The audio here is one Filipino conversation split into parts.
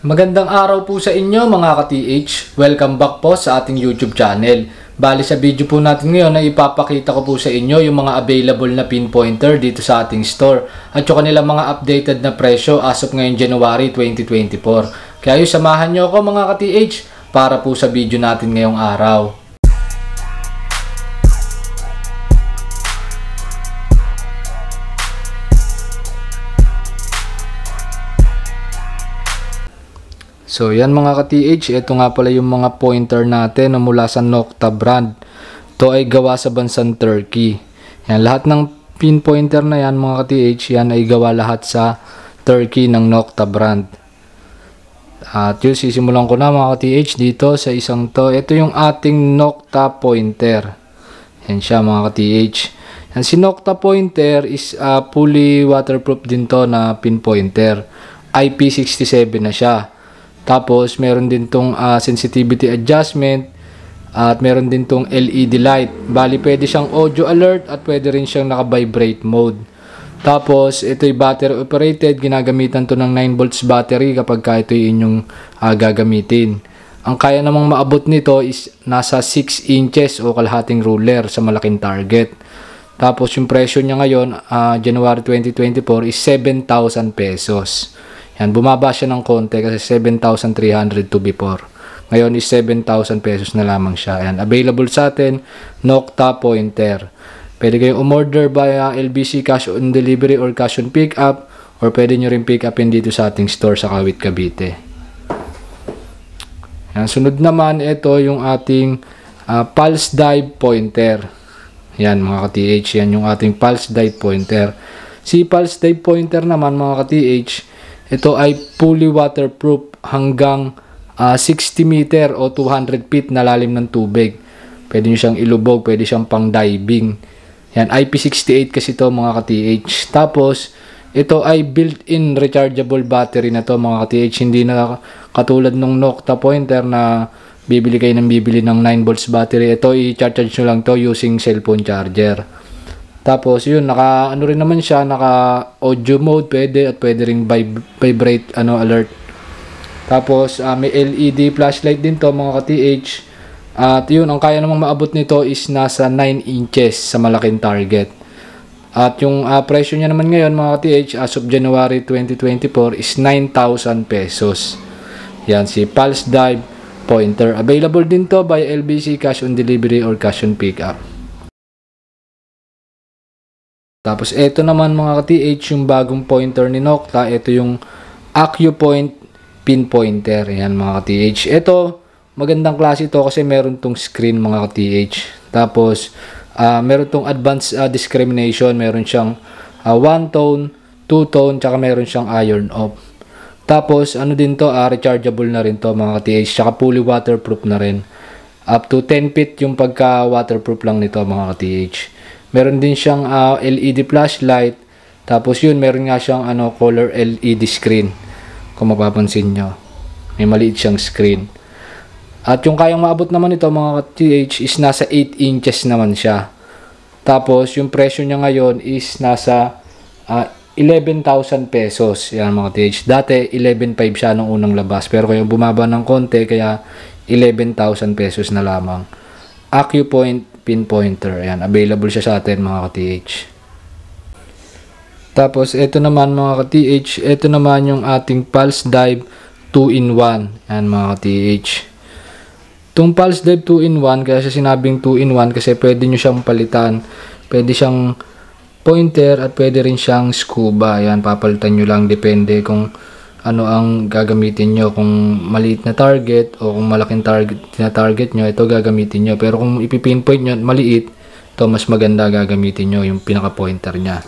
Magandang araw po sa inyo mga ka-TH. Welcome back po sa ating YouTube channel. Bali sa video po natin ngayon na ipapakita ko po sa inyo yung mga available na pinpointer dito sa ating store at yung kanilang mga updated na presyo as of ngayon January 2024. Kaya samahan nyo ako mga ka-TH para po sa video natin ngayong araw. So yan mga ka-TH, ito nga pala yung mga pointer natin na mula sa Nokta brand. Ito ay gawa sa bansang Turkey. Yan, lahat ng pinpointer na yan mga ka-TH, yan ay gawa lahat sa Turkey ng Nokta brand. At yun, sisimulan ko na mga ka-TH dito sa isang to. Ito yung ating Nokta pointer. Yan siya mga ka-TH. Yan, si Nokta pointer is fully waterproof din to na pinpointer. IP67 na siya. Tapos, meron din tong sensitivity adjustment at meron din tong LED light. Bali, pwede siyang audio alert at pwede rin siyang naka-vibrate mode. Tapos, ito'y battery operated. Ginagamitan to ng 9 volts battery kapag ito yung inyong gagamitin. Ang kaya namang maabot nito is nasa 6 inches o kalahating ruler sa malaking target. Tapos, yung presyo niya ngayon, January 2024 is 7,000 pesos. Yan, bumaba siya ng konti kasi 7,300 to before. Ngayon is 7,000 pesos na lamang siya. Yan, available sa atin, Nokta pointer. Pwede kayong umorder via LBC cash on delivery or cash on pick up or pwede nyo rin pick upin dito sa ating store sa Kawit, Cavite. Yan, sunod naman, ito yung ating pulse dive pointer. Yan mga ka-TH, yan yung ating pulse dive pointer. Si pulse dive pointer naman mga ka-TH, ito ay fully waterproof hanggang 60 meter o 200 feet na lalim ng tubig. Pwede nyo siyang ilubog, pwede siyang pang diving. Yan, IP68 kasi ito mga ka-TH. Tapos, ito ay built-in rechargeable battery na to mga ka-TH. Hindi na katulad ng Nokta pointer na bibili kayo ng 9 volts battery. Ito, i-charge nyo lang to using cellphone charger. Tapos yun, naka ano rin naman siya, naka audio mode pwede at pwede ring vibrate alert. Tapos may LED flashlight din to mga ka-TH. At yun, ang kaya namang maabot nito is nasa 9 inches sa malaking target. At yung presyo niya naman ngayon mga ka-TH as of January 2024 is 9,000 pesos. Yan si Pulse Dive pointer. Available din to by LBC cash on delivery or cash on pick up. Tapos, ito naman mga ka-TH, yung bagong pointer ni Nokta. Ito yung AccuPoint pinpointer. Yan mga ka-TH. Ito, magandang klase ito kasi meron tong screen mga ka-TH. Tapos, meron tong advanced discrimination. Meron siyang 1-tone, 2-tone, tsaka meron siyang iron off. Tapos, ano din to, rechargeable na rin to mga ka-TH. Tsaka fully waterproof na rin. Up to 10 feet yung pagka-waterproof lang nito mga ka-TH. Meron din siyang LED flashlight. Tapos yun, meron nga siyang color LED screen. Kung mapapansin nyo. May maliit siyang screen. At yung kayang maabot naman ito mga ka-TH is nasa 8 inches naman siya. Tapos yung presyo niya ngayon is nasa 11,000 pesos. Yan mga ka-TH. Dati 11,500 siya nung unang labas. Pero kaya bumaba ng konti kaya 11,000 pesos na lamang. AccuPoint pinpointer. Ayan, available siya sa atin mga ka-TH. Tapos, ito naman mga ka-TH, ito naman yung ating Pulse Dive 2-in-1. Ayan mga ka-TH. Itong Pulse Dive 2-in-1, kaya siya sinabing 2-in-1 kasi pwede nyo siyang palitan. Pwede siyang pointer at pwede rin siyang scuba. Ayan, papalitan nyo lang. Depende kung ano ang gagamitin nyo, kung maliit na target o kung malaking target nyo, ito gagamitin nyo. Pero kung ipipinpoint nyo maliit, ito mas maganda gagamitin nyo yung pinaka pointer nya.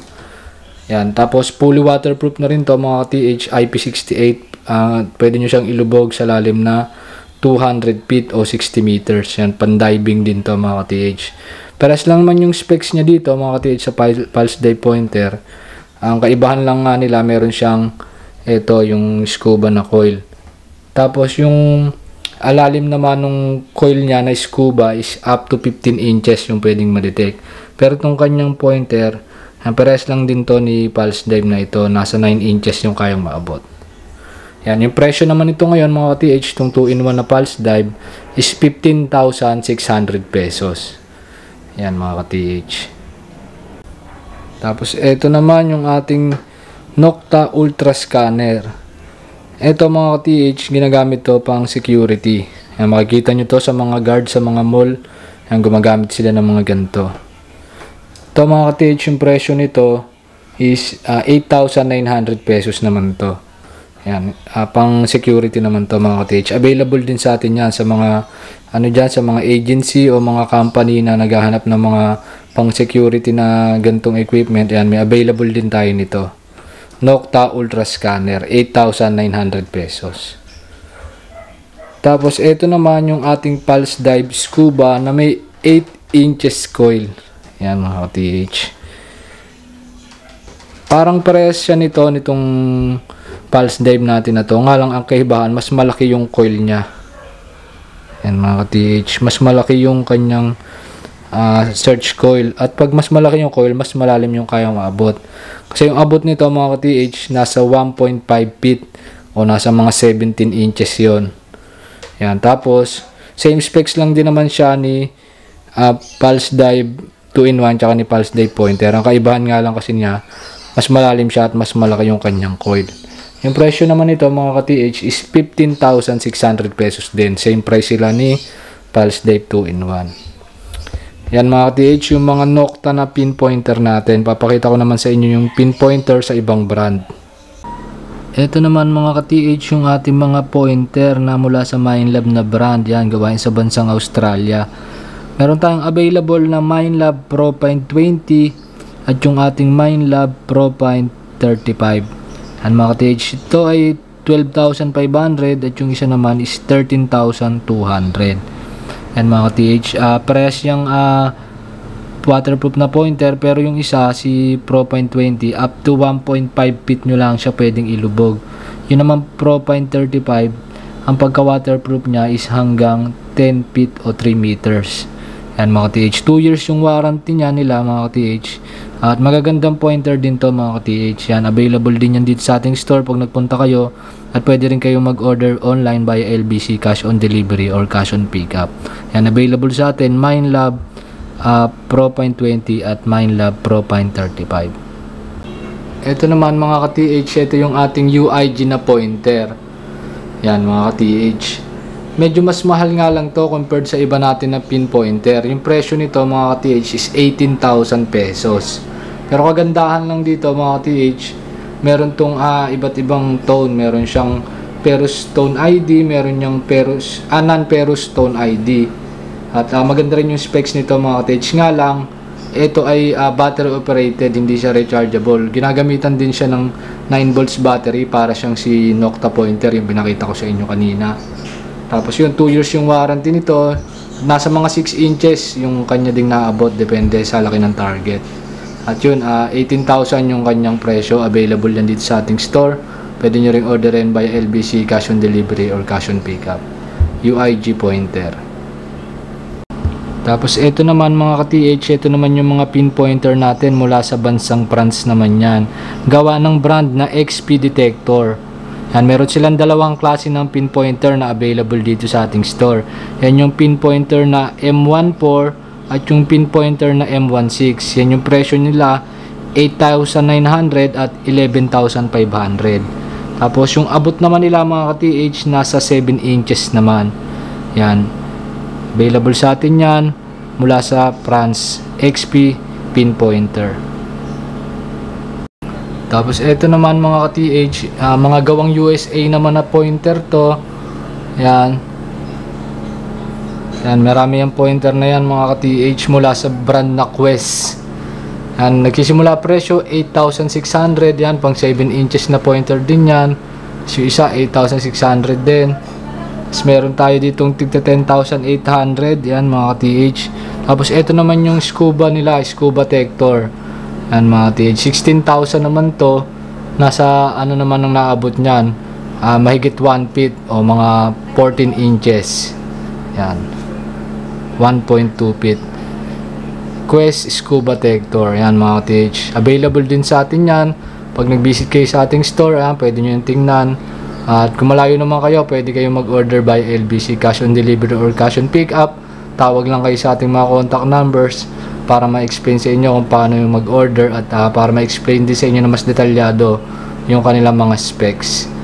Yan, tapos fully waterproof na rin to mga TH, IP68. Pwede nyo siyang ilubog sa lalim na 200 feet o 60 meters. Yan, pan-diving din to mga TH. Pares lang naman yung specs nya dito mga TH sa Pulse Dive pointer. Ang kaibahan lang nga nila, meron siyang ito yung scuba na coil. Tapos yung alalim naman ng coil niya na scuba is up to 15 inches yung pwedeng ma-detect. Pero itong kanyang pointer, pares lang din to ni Pulse Dive na ito. Nasa 9 inches yung kayang maabot. Yan, yung presyo naman ito ngayon mga ka-TH, itong 2-in-1 na pulse dive is 15,600 pesos. Yan mga ka-TH. Tapos ito naman yung ating Nokta Ultra Scanner. Ito mga ka-TH, ginagamit to pang security. Yan, makikita nyo to sa mga guard sa mga mall. Yan, gumagamit sila ng mga ganito. Ito mga ka-TH, yung presyo nito is 8,900 pesos naman to. Yan, pang security naman to mga ka-TH. Available din sa atin yan sa mga sa mga agency o mga company na naghahanap ng mga pang security na gantong equipment. Yan, may available din tayo nito. Nokta Ultra Scanner, 8,900 pesos. Tapos ito naman yung ating Pulse Dive Scuba na may 8 inches coil. Yan mga ka-TH. Parang parehas siya nitong Pulse Dive natin na to. Nga lang ang kaibahan, mas malaki yung coil niya. Yan mga ka-TH. Mas malaki yung kanyang search coil. At pag mas malaki yung coil, mas malalim yung kayang maabot. Kasi yung abot nito mga ka-TH, nasa 1.5 feet o nasa mga 17 inches yon. Yan. Tapos, same specs lang din naman siya ni Pulse Dive 2-in-1 tsaka ni Pulse Dive Pointer. Ang kaibahan nga lang kasi niya, mas malalim siya at mas malaki yung kanyang coil. Yung presyo naman nito mga ka-TH is 15,600 pesos din. Same price sila ni Pulse Dive 2-in-1. Yan mga ka-TH, yung mga Nokta na pinpointer natin. Papakita ko naman sa inyo yung pinpointer sa ibang brand. Ito naman mga ka-TH, yung ating mga pointer na mula sa Minelab na brand. Yan, gawain sa bansang Australia. Meron tayong available na Minelab Pro Point 20 at yung ating Minelab Pro Point 35. Yan mga ka-TH, ito ay 12,500 at yung isa naman is 13,200. Yan mga ka-TH, parehas yung waterproof na pointer, pero yung isa, si Pro Point 20, up to 1.5 feet nyo lang siya pwedeng ilubog. Yun naman Pro Point 35, ang pagka-waterproof niya is hanggang 10 feet o 3 meters. Yan mga ka-TH, 2 years yung warranty niya nila mga ka-TH. At magagandang pointer din to mga ka-TH. Yan, available din yan dito sa ating store pag nagpunta kayo. At pwede rin kayo mag-order online via LBC, cash on delivery or cash on pickup. Yan, available sa atin, Minelab Pro Point 20 at Minelab Pro Point 35. Ito naman mga ka-TH, ito yung ating UIG na pointer. Yan mga ka-TH. Medyo mas mahal nga lang to compared sa iba natin na pinpointer. Yung presyo nito mga ka-TH is 18,000 pesos. Pero kagandahan lang dito mga ka-TH, meron tong iba't ibang tone. Meron siyang Perus Tone ID, meron niyang non-Perus Tone ID. At maganda rin yung specs nito mga ka-TH. Nga lang, ito ay battery operated, hindi siya rechargeable. Ginagamitan din siya ng 9 volts battery para siyang si Nokta pointer, yung pinakita ko sa inyo kanina. Tapos yun, 2 years yung warranty nito. Nasa mga 6 inches yung kanya ding naabot, depende sa laki ng target. At yun, 18,000 yung kanyang presyo. Available yan dito sa ating store. Pwede nyo ring orderin by LBC, cash on delivery or cash on pickup. UIG pointer. Tapos ito naman mga ka-TH, ito naman yung mga pinpointer natin mula sa bansang France naman yan. Gawa ng brand na XP Detector. Yan, meron silang dalawang klase ng pinpointer na available dito sa ating store. Yan yung pinpointer na M14 at yung pinpointer na M16. Yan yung presyo nila, 8,900 at 11,500. Tapos yung abot naman nila mga ka-TH, nasa 7 inches naman. Yan, available sa atin yan mula sa France, XP pinpointer. Tapos ito naman mga ka-TH, mga gawang USA naman na pointer to. Yan. Yan, marami yung pointer na yan mga ka-TH mula sa brand na Quest. Yan, nagsisimula presyo 8,600. Yan, pang 7 inches na pointer din yan. So isa 8,600 din. Tapos meron tayo ditong tigta 10,800. Yan mga ka-TH. Tapos ito naman yung scuba nila, Scuba Tector. Yan mga ka-TH, 16,000 naman to. Nasa ano naman ang naabot nyan, mahigit 1 feet o mga 14 inches. Yan, 1.2 feet. Quest Scuba Tector. Yan mga ka-TH, available din sa atin yan. Pag nag-visit kayo sa ating store, pwede nyo yung tingnan. At kung malayo naman kayo, pwede kayong mag-order by LBC, cash on delivery or cash on pick up. Tawag lang kayo sa ating mga contact numbers para ma-explain sa inyo kung paano yung mag-order at para ma-explain din sa inyo na mas detalyado yung kanilang mga specs.